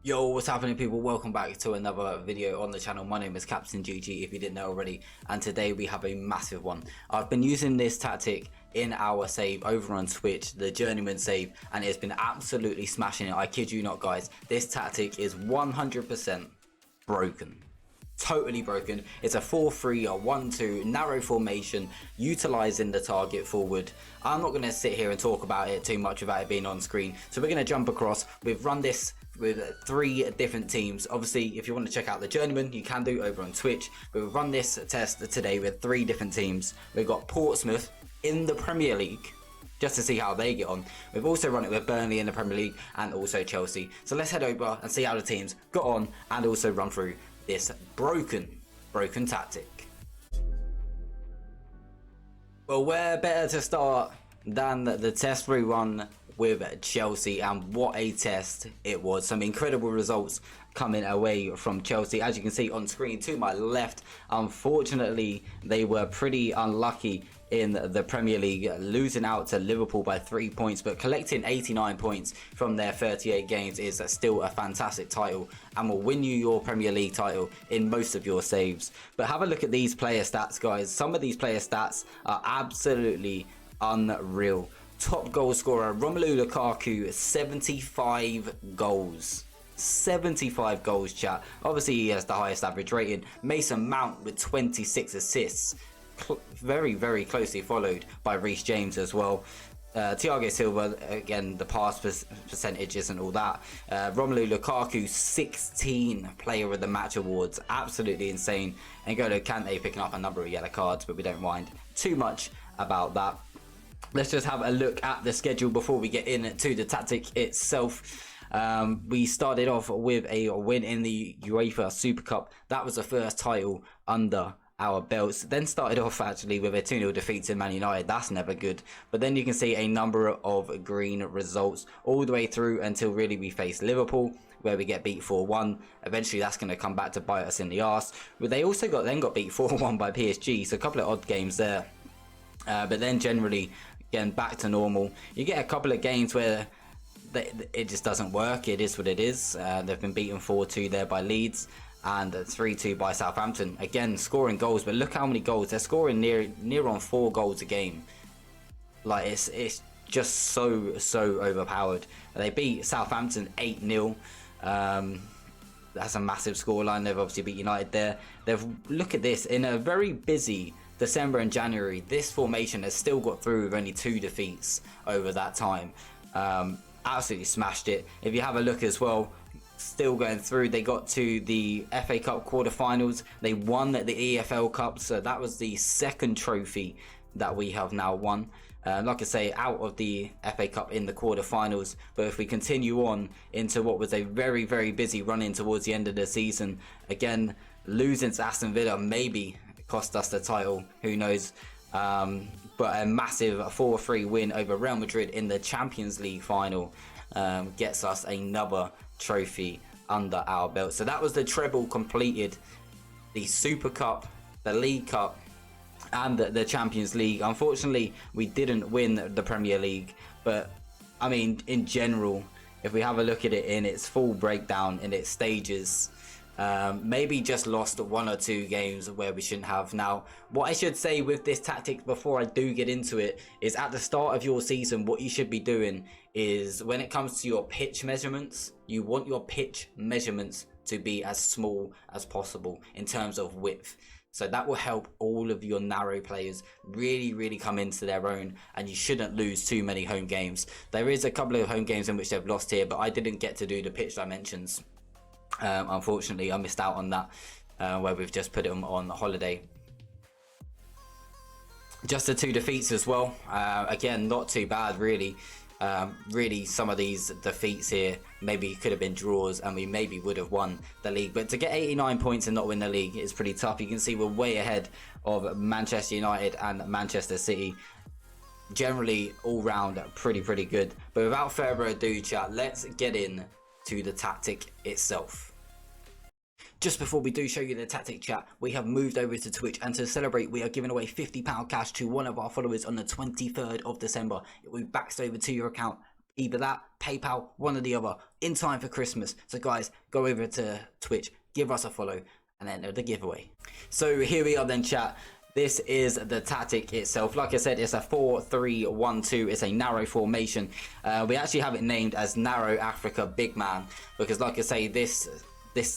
Yo, what's happening, people? Welcome back to another video on the channel. My name is Captain GG, if you didn't know already, and today we have a massive one. I've been using this tactic in our save over on Twitch, the journeyman save, and it's been absolutely smashing it. I kid you not, guys. This tactic is 100% broken. Totally broken. It's a 4-3 or 1-2 narrow formation, utilizing the target forward. I'm not going to sit here and talk about it too much without it being on screen, so we're going to jump across. We've run this with 3 different teams. Obviously, if you want to check out the journeyman, you can do over on Twitch, but we've run this test today with 3 different teams. We've got Portsmouth in the Premier League, just to see how they get on. We've also run it with Burnley in the Premier League and also Chelsea. So let's head over and see how the teams got on and also run through this broken tactic. Well, where better to start than the test we run with Chelsea, and what a test it was. Some incredible results coming away from Chelsea, as you can see on screen to my left. Unfortunately, they were pretty unlucky in the Premier League, losing out to Liverpool by 3 points, but collecting 89 points from their 38 games is still a fantastic title and will win you your Premier League title in most of your saves. But have a look at these player stats, guys. Some of these player stats are absolutely unreal. Top goal scorer Romelu Lukaku, 75 goals. 75 goals, chat. Obviously he has the highest average rating. Mason Mount with 26 assists, very closely followed by Reece James as well. Thiago Silva, again, the pass percentage isn't all that. Romelu Lukaku, 16 player of the match awards, absolutely insane. And N'Golo Kante picking up a number of yellow cards, but we don't mind too much about that. Let's just have a look at the schedule before we get into the tactic itself. We started off with a win in the UEFA Super Cup. That was the first title under our belts. Then started off actually with a 2-0 defeat to Man United. That's never good. But then you can see a number of green results all the way through until really we face Liverpool, where we get beat 4-1. Eventually that's going to come back to bite us in the arse. But they also got beat 4-1 by PSG, so a couple of odd games there. But then generally, again, back to normal. You get a couple of games where it just doesn't work. It is what it is. They've been beaten 4-2 there by Leeds and 3-2 by Southampton. Again, scoring goals, but look how many goals. They're scoring near on 4 goals a game. Like, it's just so overpowered. They beat Southampton 8-0. That's a massive scoreline. They've obviously beat United there. Look at this, in a very busy December and January, this formation has still got through with only 2 defeats over that time. Absolutely smashed it. If you have a look as well, still going through, they got to the FA Cup quarterfinals. They won the EFL Cup, so that was the 2nd trophy that we have now won. Like I say, out of the FA Cup in the quarterfinals. But if we continue on into what was a very busy run in towards the end of the season, again, losing to Aston Villa maybe cost us the title, who knows. But a massive 4-3 win over Real Madrid in the Champions League final gets us another trophy under our belt. So that was the treble completed: the Super Cup, the League Cup, and the Champions League. Unfortunately, we didn't win the Premier League, but I mean, in general, if we have a look at it in its full breakdown, in its stages, maybe just lost 1 or 2 games where we shouldn't have. Now, what I should say with this tactic before I do get into it is, at the start of your season, what you should be doing is, when it comes to your pitch measurements, you want your pitch measurements to be as small as possible in terms of width. So that will help all of your narrow players really come into their own, and you shouldn't lose too many home games. There is a couple of home games in which they've lost here, but I didn't get to do the pitch dimensions. Unfortunately, I missed out on that, where we've just put them on holiday. Just the 2 defeats as well. Again, not too bad, really. Really, some of these defeats here maybe could have been draws, and we maybe would have won the league. But to get 89 points and not win the league is pretty tough. You can see we're way ahead of Manchester United and Manchester City. Generally, all round, pretty good. But without further ado, chat, let's get in to the tactic itself. Just before we do show you the tactic, chat, we have moved over to Twitch, and to celebrate, we are giving away £50 cash to one of our followers on the 23rd of December. It will be baxed over to your account Either that, PayPal, one or the other, in time for Christmas. So guys, go over to Twitch, give us a follow, and enter the giveaway. So here we are then, chat. This is the tactic itself. Like I said, it's a 4-3-1-2. It's a narrow formation. We actually have it named as Narrow Africa Big Man because, like I say, this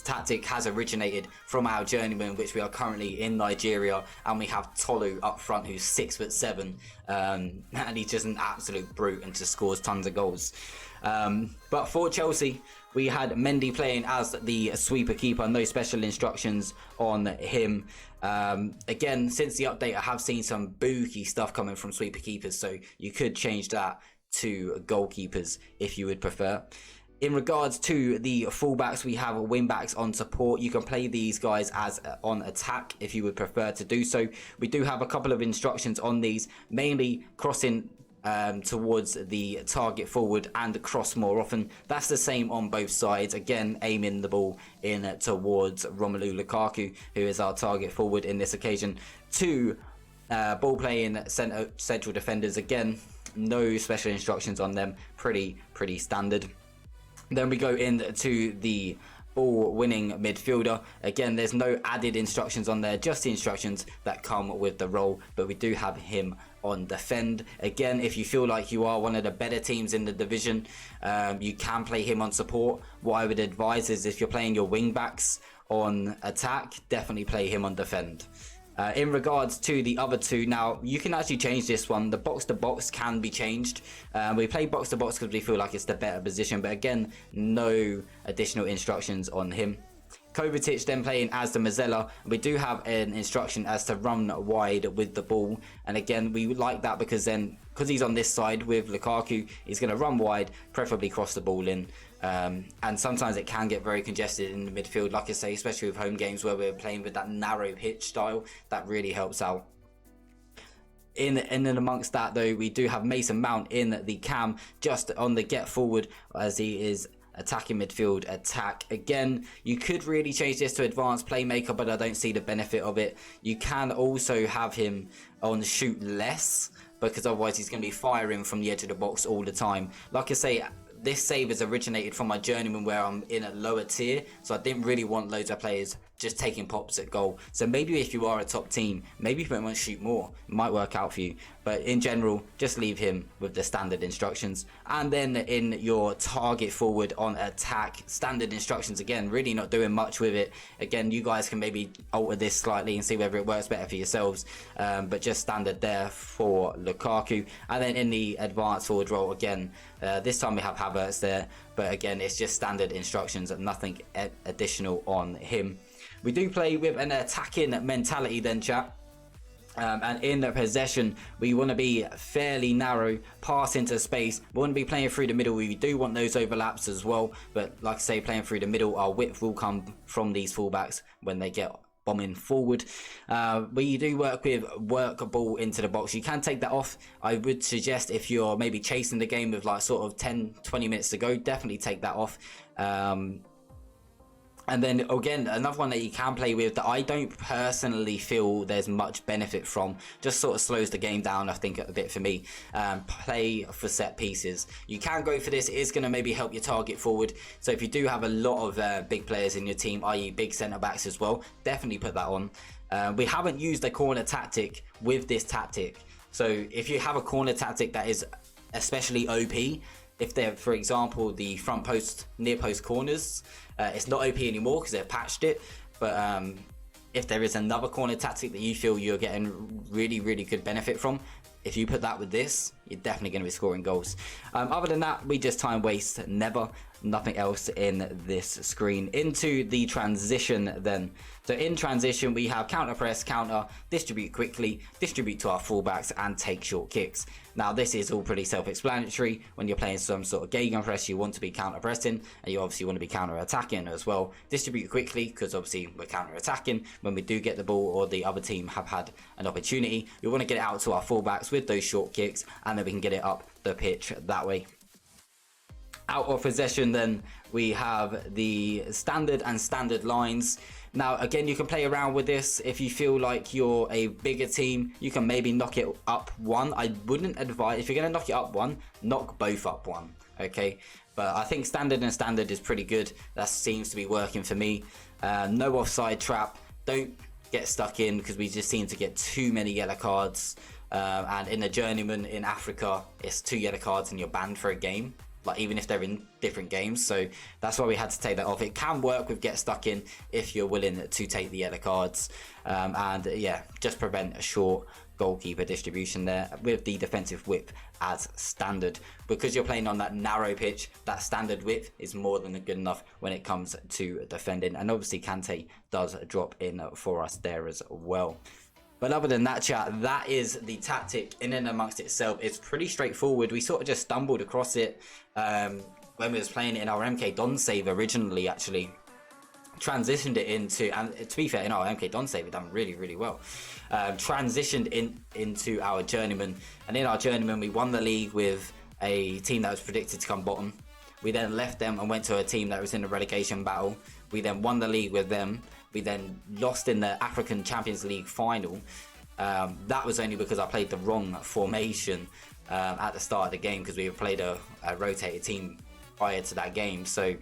tactic has originated from our journeyman, which we are currently in Nigeria, and we have Tolu up front, who's 6'7", and he's just an absolute brute and just scores tons of goals. But for Chelsea, we had Mendy playing as the sweeper keeper, no special instructions on him. Again, since the update, I have seen some booky stuff coming from sweeper keepers, so you could change that to goalkeepers if you would prefer. In regards to the fullbacks, we have wingbacks on support. You can play these guys as on attack if you would prefer to do so. We do have a couple of instructions on these, mainly crossing towards the target forward and cross more often. That's the same on both sides. Again, aiming the ball in towards Romelu Lukaku, who is our target forward in this occasion. Two ball playing central defenders. Again, no special instructions on them. Pretty standard. Then we go into the ball winning midfielder. Again, there's no added instructions on there, just the instructions that come with the role, but we do have him on defend. Again, if you feel like you are one of the better teams in the division, you can play him on support. What I would advise is if you're playing your wing backs on attack, definitely play him on defend. In regards to the other two, now you can actually change this one. The box to box can be changed. We play box to box because we feel like it's the better position, but again, no additional instructions on him. Kovacic then playing as the Mazzella. We do have an instruction as to run wide with the ball, and again, we like that because he's on this side with Lukaku, he's going to run wide, preferably cross the ball in. And sometimes it can get very congested in the midfield, like I say, especially with home games where we're playing with that narrow pitch style. That really helps out. In and amongst that though, we do have Mason Mount in the cam, just on the get forward as he is attacking midfield attack. Again, you could really change this to advanced playmaker, but I don't see the benefit of it. You can also have him on shoot less, because otherwise he's going to be firing from the edge of the box all the time. Like I say, this save has originated from my journeyman where I'm in a lower tier, so I didn't really want loads of players just taking pops at goal. So maybe if you are a top team, maybe you might shoot more. It might work out for you. But in general, just leave him with the standard instructions. And then in your target forward on attack, standard instructions again, really not doing much with it. Again, you guys can maybe alter this slightly and see whether it works better for yourselves. But just standard there for Lukaku. And then in the advanced forward role, again, this time we have Havertz there. But again, it's just standard instructions and nothing additional on him. We do play with an attacking mentality then, chat. And in the possession, we want to be fairly narrow, pass into space. We want to be playing through the middle. We do want those overlaps as well. But like I say, playing through the middle, our width will come from these fullbacks when they get bombing forward. We do work ball into the box. You can take that off. I would suggest if you're maybe chasing the game with like sort of 10-20 minutes to go, definitely take that off. And then again, another one that you can play with that I don't personally feel there's much benefit from, just sort of slows the game down, I think, a bit for me. Play for set pieces. You can go for this. It is going to maybe help your target forward. So if you do have a lot of big players in your team, i.e. big centre backs as well, definitely put that on. We haven't used a corner tactic with this tactic. So if you have a corner tactic that is especially OP, if they're, for example, the front post, near post corners, it's not OP anymore because they've patched it. But if there is another corner tactic that you feel you're getting really good benefit from, if you put that with this, you're definitely going to be scoring goals. Other than that, we just time waste never. Nothing else in this screen. Into the transition then. So in transition, we have counter press, counter, distribute quickly, distribute to our fullbacks, and take short kicks. Now this is all pretty self-explanatory. When you're playing some sort of gegenpress, you want to be counter pressing, and you obviously want to be counter attacking as well. Distribute quickly, because obviously we're counter attacking. When we do get the ball or the other team have had an opportunity, we want to get it out to our fullbacks with those short kicks, and then we can get it up the pitch that way. Out of possession then, we have the standard and standard lines. Now again, you can play around with this. If you feel like you're a bigger team, you can maybe knock it up one. I wouldn't advise, if you're going to knock it up one, knock both up one. okay? But I think standard and standard is pretty good. That seems to be working for me. No offside trap. Don't get stuck in, because we just seem to get too many yellow cards. And in the journeyman in Africa, it's 2 yellow cards and you're banned for a game. Like, even if they're in different games. So that's why we had to take that off. It can work with get stuck in if you're willing to take the yellow cards. And yeah, just prevent a short goalkeeper distribution there with the defensive width as standard. Because you're playing on that narrow pitch, that standard width is more than good enough when it comes to defending. And obviously Kante does drop in for us there as well. But other than that, chat, that is the tactic in and amongst itself. It's pretty straightforward. We sort of just stumbled across it when we was playing it in our MK Don save originally, actually. Transitioned it into, and to be fair, in our MK Don save, it done really, really well. Transitioned into our journeyman. And in our journeyman, we won the league with a team that was predicted to come bottom. We then left them and went to a team that was in the relegation battle. We then won the league with them. We then lost in the African Champions League final. That was only because I played the wrong formation at the start of the game, because we had played a rotated team prior to that game. So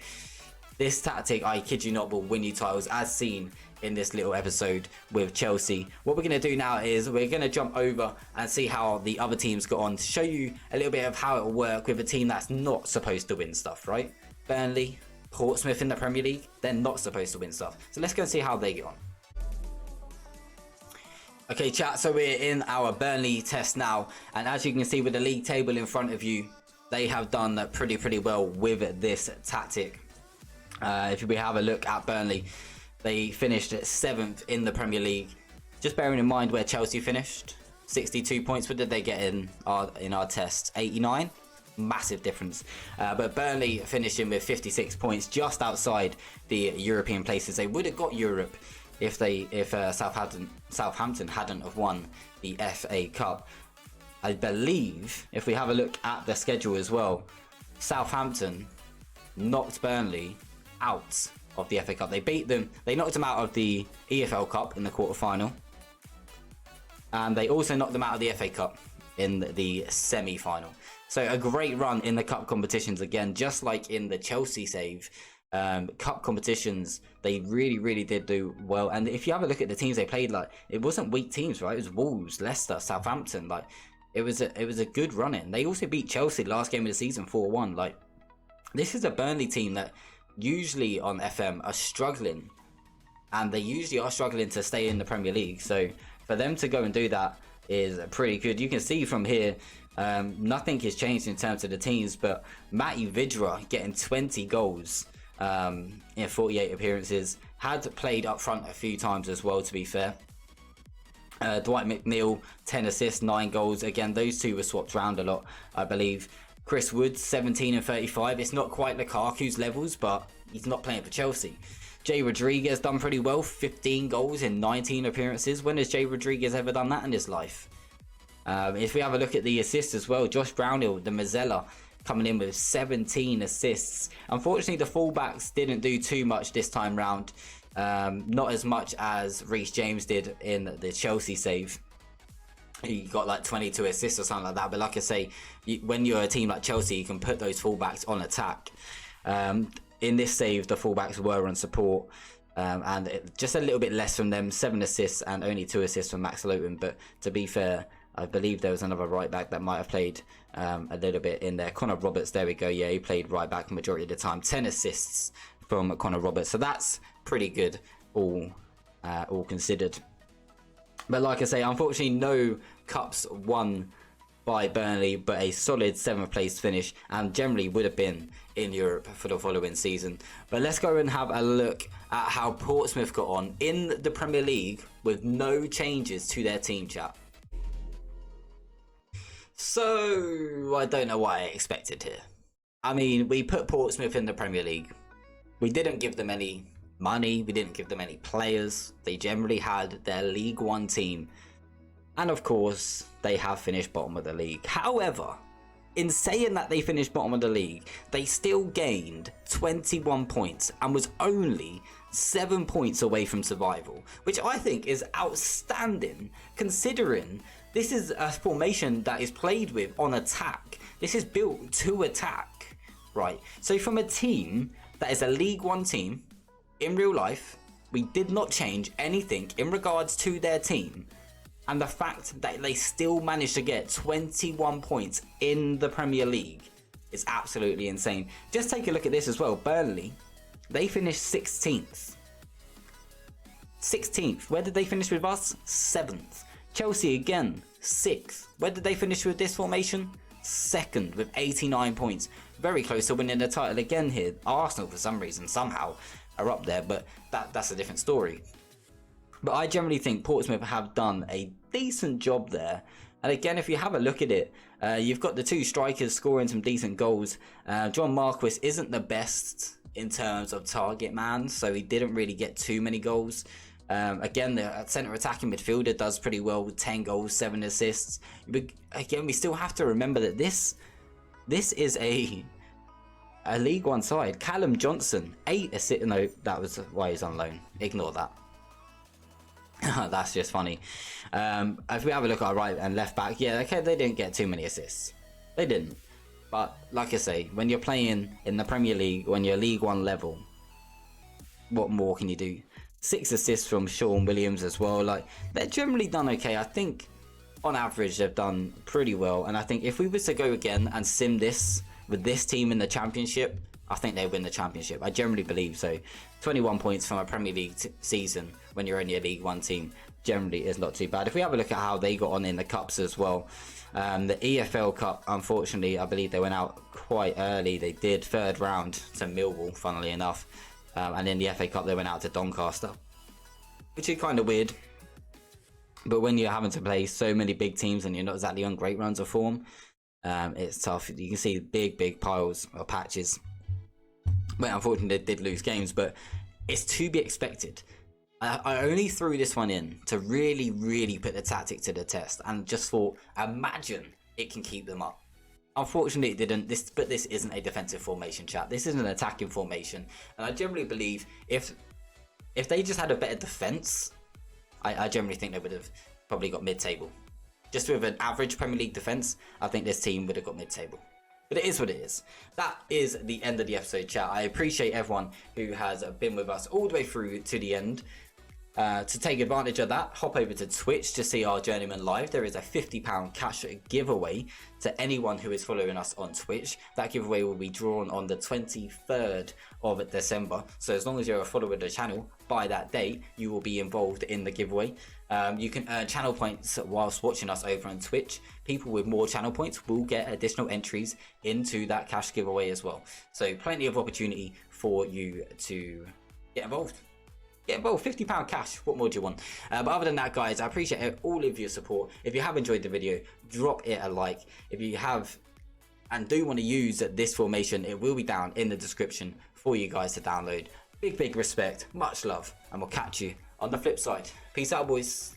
this tactic, I kid you not, will win you titles, as seen in this little episode with Chelsea. What we're going to do now is we're going to jump over and see how the other teams got on, to show you a little bit of how it will work with a team that's not supposed to win stuff, right? Burnley, Portsmouth in the Premier League, they're not supposed to win stuff. So let's go and see how they get on. Okay, chat, so we're in our Burnley test now. And as you can see with the league table in front of you, they have done pretty well with this tactic. If we have a look at Burnley, they finished 7th in the Premier League. Just bearing in mind where Chelsea finished, 62 points. What did they get in our test? 89? Massive difference. But Burnley finishing with 56 points, just outside the European places. They would have got Europe if Southampton hadn't have won the FA Cup. I believe if we have a look at the schedule as well, Southampton knocked Burnley out of the FA Cup. They beat them. They knocked them out of the EFL Cup in the quarter-final. And they also knocked them out of the FA Cup in the semi-final. So a great run in the cup competitions again, just like in the Chelsea save. Cup competitions, they really did do well. And if you have a look at the teams they played, like, it wasn't weak teams, right? It was Wolves, Leicester, Southampton. Like, it was a good run in. They also beat Chelsea last game of the season 4-1. Like, this is a Burnley team that usually on FM are struggling, and they usually are struggling to stay in the Premier League. So for them to go and do that is pretty good. You can see from here, nothing has changed in terms of the teams, but Matty Vidra getting 20 goals in 48 appearances. Had played up front a few times as well, to be fair. Dwight McNeil, 10 assists, 9 goals. Again, those two were swapped around a lot, I believe. Chris Wood, 17 and 35. It's not quite Lukaku's levels, but he's not playing for Chelsea. Jay Rodriguez done pretty well, 15 goals in 19 appearances. When has Jay Rodriguez ever done that in his life? If we have a look at the assists as well, Josh Brownhill, the Mazzella, coming in with 17 assists. Unfortunately, the fullbacks didn't do too much this time round. Not as much as Reece James did in the Chelsea save. He got like 22 assists or something like that. But like I say, when you're a team like Chelsea, you can put those fullbacks on attack. In this save, the fullbacks were on support. And just a little bit less from them. 7 assists and only 2 assists from Max Lowton. But to be fair, I believe there was another right back that might have played a little bit in there. Connor Roberts, there we go. Yeah, he played right back majority of the time. 10 assists from Connor Roberts. So that's pretty good, all considered. But like I say, unfortunately, no cups won by Burnley, but a solid 7th place finish, and generally would have been in Europe for the following season. But let's go and have a look at how Portsmouth got on in the Premier League with no changes to their team, chat. So, I don't know what I expected here. I mean, we put Portsmouth in the Premier League. We didn't give them any money, we didn't give them any players. They generally had their League One team, and of course they have finished bottom of the league. However, in saying that they finished bottom of the league, they still gained 21 points and was only 7 points away from survival, which I think is outstanding, considering this is a formation that is played with on attack. This is built to attack. right? So from a team that is a League One team, in real life, we did not change anything in regards to their team. And the fact that they still managed to get 21 points in the Premier League is absolutely insane. Just take a look at this as well. Burnley, they finished 16th. 16th. Where did they finish with us? 7th. Chelsea again, 6th. Where did they finish with this formation? 2nd with 89 points. Very close to winning the title again here. Arsenal, for some reason, somehow are up there, but that's a different story. But I generally think Portsmouth have done a decent job there. And again, if you have a look at it, you've got the two strikers scoring some decent goals. John Marquis isn't the best in terms of target man, so he didn't really get too many goals. Again, the centre attacking midfielder does pretty well with 10 goals, 7 assists. But again, we still have to remember that this is a League One side. Callum Johnson, 8 assists. No, that was why he's on loan. Ignore that. That's just funny. If we have a look at our right and left back, yeah, okay, they didn't get too many assists. They didn't. But like I say, when you're playing in the Premier League, when you're League One level, what more can you do? 6 assists from Sean Williams as well. Like, they're generally done okay. I think on average they've done pretty well. And I think if we was to go again and sim this with this team in the Championship, I think they win the Championship. I generally believe so. 21 points from a Premier League season when you're only a League One team generally is not too bad. If we have a look at how they got on in the cups as well, the EFL Cup, unfortunately, I believe they went out quite early. They did 3rd round to Millwall, funnily enough. And in the FA Cup, they went out to Doncaster, which is kind of weird. But when you're having to play so many big teams and you're not exactly on great runs of form, it's tough. You can see big piles or patches. Well, unfortunately, they did lose games, but it's to be expected. I only threw this one in to really put the tactic to the test and just thought, imagine it can keep them up. Unfortunately, it didn't. But this isn't a defensive formation, chat. This is an attacking formation, and I generally believe if they just had a better defense, I generally think they would have probably got mid-table. Just with an average Premier League defense, I think this team would have got mid-table. But it is what it is. That is the end of the episode, chat. I appreciate everyone who has been with us all the way through to the end. To take advantage of that, hop over to Twitch to see our Journeyman live. There is a £50 cash giveaway to anyone who is following us on Twitch. That giveaway will be drawn on the 23rd of December. So as long as you're a follower of the channel, by that date, you will be involved in the giveaway. You can earn channel points whilst watching us over on Twitch. People with more channel points will get additional entries into that cash giveaway as well. So plenty of opportunity for you to get involved. Get involved, £50 cash, what more do you want? But other than that, guys, I appreciate all of your support. If you have enjoyed the video, drop it a like. If you have and do want to use this formation, it will be down in the description for you guys to download. Big respect, much love, and we'll catch you on the flip side. Peace out, boys.